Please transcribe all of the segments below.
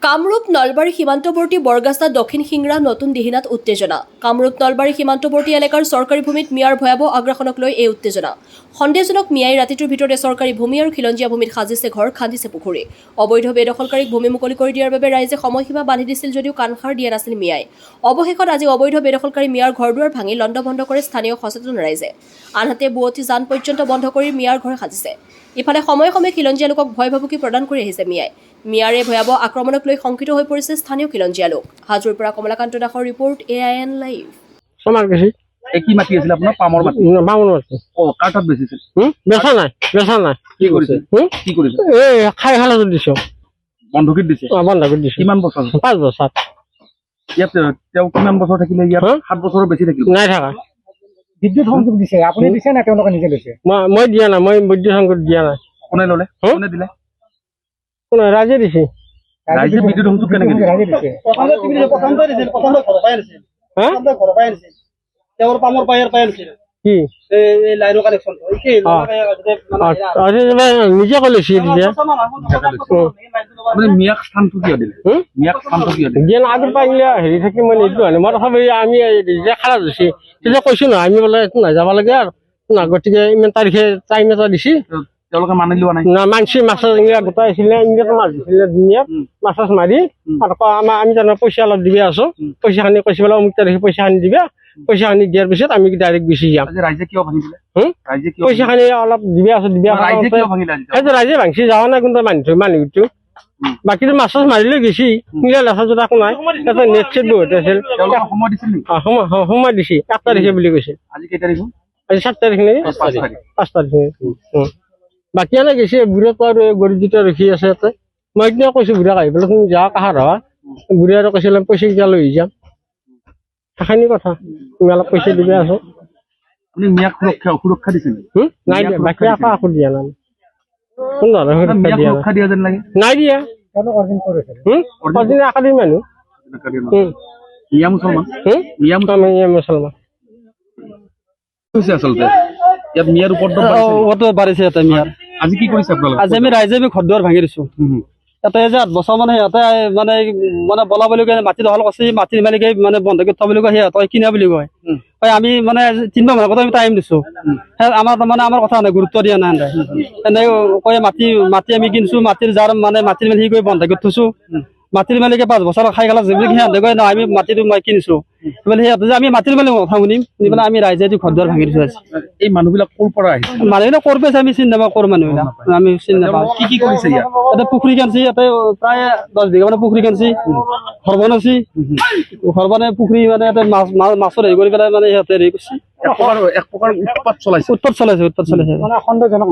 কামৰূপ নলবাৰী সীমান্তৱৰ্তী বৰগাছা দক্ষিণ সিংৰা নতুন দিহিনাত উত্তেজনা। কামৰূপ নলবাৰী সীমান্তৱৰ্তী এলেকাৰ চৰকাৰী ভূমিত মিয়াৰ ভয়াৱহ আগ্ৰাসনক লৈ এই উত্তেজনা। সন্দেহজনক মিয়াই ৰাতিটোৰ ভিতৰতে চৰকাৰী ভূমি আৰু খিলঞ্জীয়া ভূমিত সাজিছে ঘৰ, খান্দিছে পুখুৰী। অবৈধ বেদখলকাৰীক ভূমি মুকলি কৰি দিয়াৰ বাবে ৰাইজে সময়সীমা বান্ধি দিছিল যদিও কাণসাৰ দিয়া নাছিল মিয়াই। অৱশেষত আজি অবৈধ বেদখলকাৰী মিয়াৰ ঘৰ-দুৱাৰ ভাঙি লণ্ডভণ্ড কৰে স্থানীয় সচেতন ৰাইজে। আনহাতে বুৱতী যান পৰ্যন্ত বন্ধ কৰি মিয়াৰ ঘৰ সাজিছে। ইফালে সময়ে সময়ে খিলঞ্জীয়া লোকক ভয় ভাবুকি প্ৰদান কৰি আহিছে মিয়াই। মিয়াৰে ভয়াৱহ আক্ৰমণক লৈ শংকিত হৈ পৰিছে স্থানীয় খিলঞ্জীয়া লোক। হাজোৰ পৰা কমলাকান্ত দাসৰ ৰিপৰ্ট, AIN লাইভ। সমাৰ বেছি কি মাটি আছিল আপোনাৰ? পামৰ মাটি। বামুণ মাটি। কাৰ তাত বেচিছিল? বেচা নাই কি কৰিছে? কি কৰিছে? এই খাই খালা দিছো বন্ধকীত দিছে। বন্ধকত দিছো। কিমান বছৰ? 5 বছৰ। ইয়াত তেওঁ কিমান বছৰ থাকিলে? ইয়াত 7 বছৰৰ বেছি থাকিল। নাই থকা। বিদ্যুৎ সংযোগ দিছে, আপুনি দিছে না তেওঁলোকে নিজে লৈছে? মই দিয়া নাই, মই বিদ্যুৎ সংযোগ দিয়া নাই। কোনে ল'লে? কোনে দিলে? কোনে? ৰাইজে দিছে। ৰাইজে বিদ্যুৎ সংযোগ কেনেকে দিছে? ৰাইজে দিছে। তেওঁৰ পামৰ পায়াৰ পাই আনিছিল কি এই লাইনৰ কানেকচন নিজে কৰিছে আপুনি মিয়াক স্থানটো কিয় দিলে? মিয়াক স্থানটো কিয় দিলে? দিয়া আগৰ পৰা এইগিলা হেৰি থাকি মই নিদিলো আনি মই তথাপি আমি যে খালা দিছে তেতিয়া কৈছো নহয় আমি বোলে নাযাব লাগে আৰু না গতিকে ইমান তাৰিখে টাইম এটা দিছে তেওঁলোকে মানি লোৱা নাই। না মানসি মাছ ইংৰা গোটাই আছিলে ইংৰাজী মাছ দিছিলে ধুনীয়াত মাছ মাৰি আৰু আমি জানো পইচা অলপ দিবি আছো পইচাখিনি কৈছে বোলে অমুক তাৰিখে পইচাখিনি দিবা পইচাখিনি দিয়াৰ পিছত আমি ডাইৰেক্ট গুচি যাম। ৰাইজে কিয় ভাঙিলে? পইচাখিনি অলপ দিবি আছো দিবি সেইটো ৰাইজে ভাঙছি যাৱা নাই কিন্তু মানুহটো বাকীটো মাছ মাৰিলে গেছি ইংৰা লেখা জোতা একো নাই তাতে নেট চেট বহুত আছিল সময় দিছিল নেকি? সময় দিছে 1 তাৰিখে বুলি কৈছে। আজি কেই তাৰিখ? আজি 7 তাৰিখ নেকি? 5 তাৰিখে। বাকী এনে গেছি বুঢ়াক আৰু গৰু দুটা ৰখি আছে ইয়াতে মই এতিয়া কৈছো বুঢ়াক আহি পেলাই তুমি যা কাহাৰ হোৱা বুঢ়াই আৰু কৈছিলে পইচা কেইটা লৈ যাম সেইখিনি কথা তুমি অলপ পইচা দিবি আছো। আপুনি মিয়াক সুৰক্ষা দিছিল? নাই দিয়া বাকী একো দিয়া নাই সুৰক্ষা দিয়া যেন লাগে। নাই দিয়া একাডেমি মানুহ মিয়া মুছলমান। মুছলমান আচলতে ইয়াত মিয়াৰ ওপৰত বাঢ়িছে ইয়াতে মিয়াৰ। আজি কি কৰিছে আপোনালোকে? আজি আমি ৰাইজে আমি ঘৰ দুৱাৰ ভাঙি দিছো ইয়াতে যে 8 বছৰ মানে সিহঁতে মানে বলা বুলি কয় মাটি দখল কৰিছে মাটিৰ মালিকে মানে বন্ধকী থোৱা বুলি কয় সিহঁতক কিনা বুলি কয় আমি মানে 3 মাহ আগতে আমি টাইম দিছো আমাৰ মানে আমাৰ কথা নাই গুৰুত্ব দিয়া নাই এনেকে কয় মাটি আমি কিনছো মাটিৰ যাৰ মানে মাটিৰ মালিক গৈ বন্ধকীত থৈছো মাটিৰ মালিকে 5 বছৰ খাই গেলা যিবিলাক সিহঁতে কয় না আমি মাটিটো কিনিছো মানে সিহঁতে যে আমি মাটিৰ মালিকৰ কথা শুনিম মানে আমি ৰাইজে ঘৰ দুৱাৰ ভাঙি দিছো। এই মানুহবিলাক ক'ৰ পৰা আহিছে? মানুহবিলাক ক'ৰ পাইছে আমি চিনি নাপাওঁ ক'ৰ মানুহবিলাক আমি চিনি নাপাওঁ। কি কৰিছে ইয়াত? ইয়াতে পুখুৰী কানছি ইয়াতে প্ৰায় 10 বিঘা মানে পুখুৰী কানছি ঘৰ বনাইছি ঘৰ বনাই পুখুৰী মানে ইয়াতে মাছৰ হেৰি কৰি পেলাই মানে সিহঁতে হেৰি কৰিছে এক প্ৰকাৰ উৎপাত চলাইছে মানে সন্দেহজনক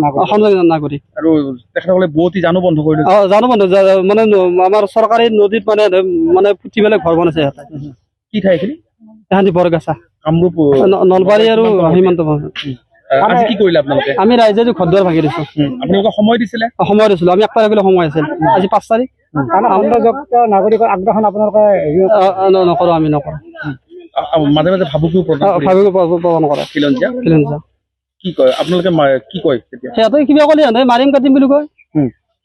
নাগৰিক আৰু তেখেতসকলে বহুতি জানো বন্ধ কৰি দিছে। জানো বন্ধু মানে আমাৰ চৰকাৰী নদীত মানে পুতি পেলাই ঘৰ বনাইছে সিহঁতে। কি ঠাই এইখিনি? তাহাঁতি বৰগাছা কামৰূপ নলবাৰী আৰু সীমান্ত। আজি কি কৰিলে আপোনালোকে? আমি ৰাইজে ঘৰ দুৱাৰ ভাঙি দিছো। আপোনালোকে সময় দিছিলে? সময় দিছিলো আমি 1 তাৰিখলৈ সময় আছিল আজি 5 তাৰিখ। নাগৰিকৰ আগ্ৰাসন আপোনালোকে নকৰো আমি নকৰো মাজে মাজে ভাবুকিও প্ৰদান কৰে খিলঞ্জীয়া কি কয় আপোনালোকে কি কয় সিহঁতে কিবা ক'লে সিহঁতে মাৰিম কাটিম বুলি কয়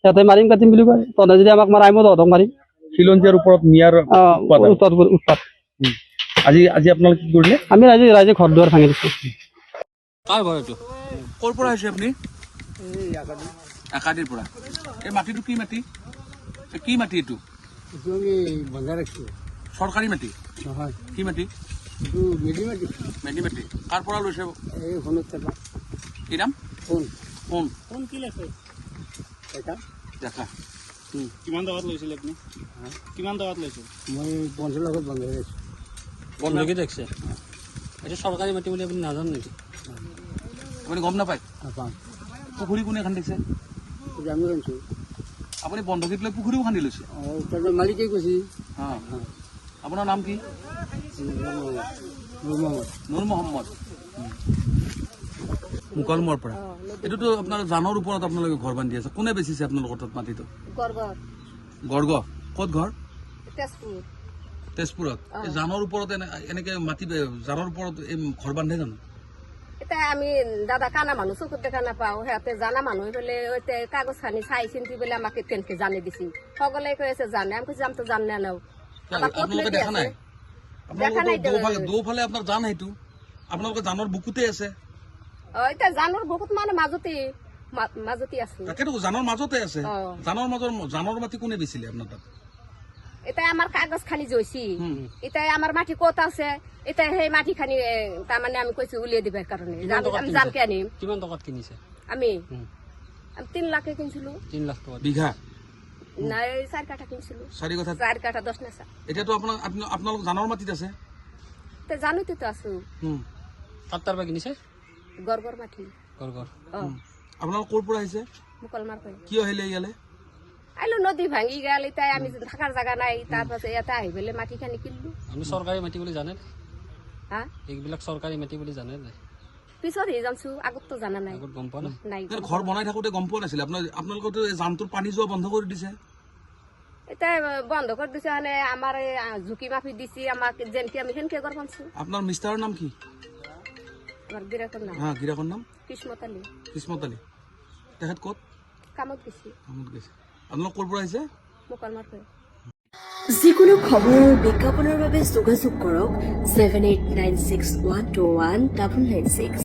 সিহঁতে মাৰিম কাটিম বুলি কয় তহঁতে যদি আমাক মাৰা আমি তহঁতক মাৰিম। খিলঞ্জীয়াৰ ওপৰত মিয়াৰ উৎপাত আজি আপোনালোকে কি কৰিলে? আমি ৰাইজে ঘৰ দুৱাৰ ভাঙি দিছো। কাৰ ঘৰ এইটো? ক'ৰ পৰা আহিছে আপুনি? একাডিৰ পৰা। এই মাটিটো কি মাটি? কি মাটি এইটো? চৰকাৰী মাটি? কি মাটি? মেডি মাটি। কাৰ পৰা লৈছে? কি নাম? কোন দেখা কিমান টকাত লৈছিলে আপুনি? কিমান টকাত লৈছে? মই 50 লাখত বন্ধকী দেখছে এইটো চৰকাৰী মাটি বুলি আপুনি নাজানে নেকি? আপুনি গম নাপায়? পুখুৰী কোনে খান্দিছে? আপুনি বন্ধকীত লৈ পুখুৰীও খান্দি লৈছে? মালিকে কৈছে। আপোনাৰ নাম কি? নুৰ মহম্মদ মুকলমৰ পৰা। এইটোতো আপোনাৰ জানৰ ওপৰত আপোনালোকে ঘৰ বান্ধি আছে। কোনে বেচিছে আপোনালোকৰ তাত মাটিটো? গড়গ। ক'ত ঘৰ? তেজপুৰত। এই জানৰ ওপৰত এনেকে মাটি জানৰ ওপৰত ঘৰ বান্ধে জানো? এতিয়া আমি দাদা কানা মানুহ চকুত দেখা নাপাওঁ সিহঁতে জানা মানুহ বোলে কাগজ খানি চাই চিন্তি বোলে আমাকে তেনেকে জানি দিছি সকলে কৈ আছে জানে আমি কৈছো যামতো জান নাও আমাক ক'ত আপোনালোকে লৈ দেখা নাই দেখা নাই আপোনালোকৰ দুফালে আপোনাৰ জান সেইটো আপোনালোকৰ জানৰ বুকুতে আছে এতিয়া জানৰ বহুত মানে মাজতে আছো তাকেতো জানৰ মাজতে আছে অ। জানৰ মাটি কোনে বেচিলে আপোনাৰ তাত এতিয়া আমাৰ কাগজ খানি জৈছি এতিয়া আমাৰ মাটি ক'ত আছে এতিয়া সেই মাটি খানি তাৰমানে আমি কৈছো উলিয়াই দিবৰ কাৰণে আমি জানকে আনিম কিমান টকাত কিনিছে আমি 3 লাখে কিনছিলো 3 লাখ টকা বিঘা নাই 4 কাঠা কিনছিলো 4 কথা 4 কাঠা 10 নেচা এতিয়াতো আপোনালোক জানৰ মাটিত আছে এতিয়া জানোতে তো আছো কাট তাৰ পৰা কিনিছে গড় মাটি ঘৰ ঘৰ অ আপোনালোক ক'ৰ পৰা আহিছে মুকলমাৰ কৈ কিয় আহিলে ইয়ালে আহিলো নদী ভাঙি গেল এতিয়া আমি থাকাৰ জাগা নাই তাৰপাছত ইয়াতে আহি পেলাই মাটি খানি কিনিলো আমি চৰকাৰী মাটি বুলি জানে হা এইবিলাক চৰকাৰী মাটি বুলি জানে নাই পিছত হে জানছো আগততো জানা নাই আগত গম পোৱা নাই নাই ঘৰ বনাই থাকোতে গম পোৱা নাছিলে আপোনালোকতো জানটোৰ পানী যোৱা বন্ধ কৰি দিছে এতিয়া বন্ধ কৰি দিছে মানে আমাৰ এই ঝুঁকি মাফি দিছি আমাক যেনকে আমি সেনকে ঘৰ বানছো আপোনাৰ মিষ্টাৰৰ নাম কি আমাৰ গিৰাকৰ নাম হা গিৰাকৰ নাম কিসমত আলী কিসমত আলী তেখেত ক'ত কামত গেছি কামত গৈছে আপোনালোক ক'ৰ পৰা আহিছে মুকলমাৰ কৈ যিকোনো খবৰ আৰু বিজ্ঞাপনৰ বাবে যোগাযোগ কৰক 7896121996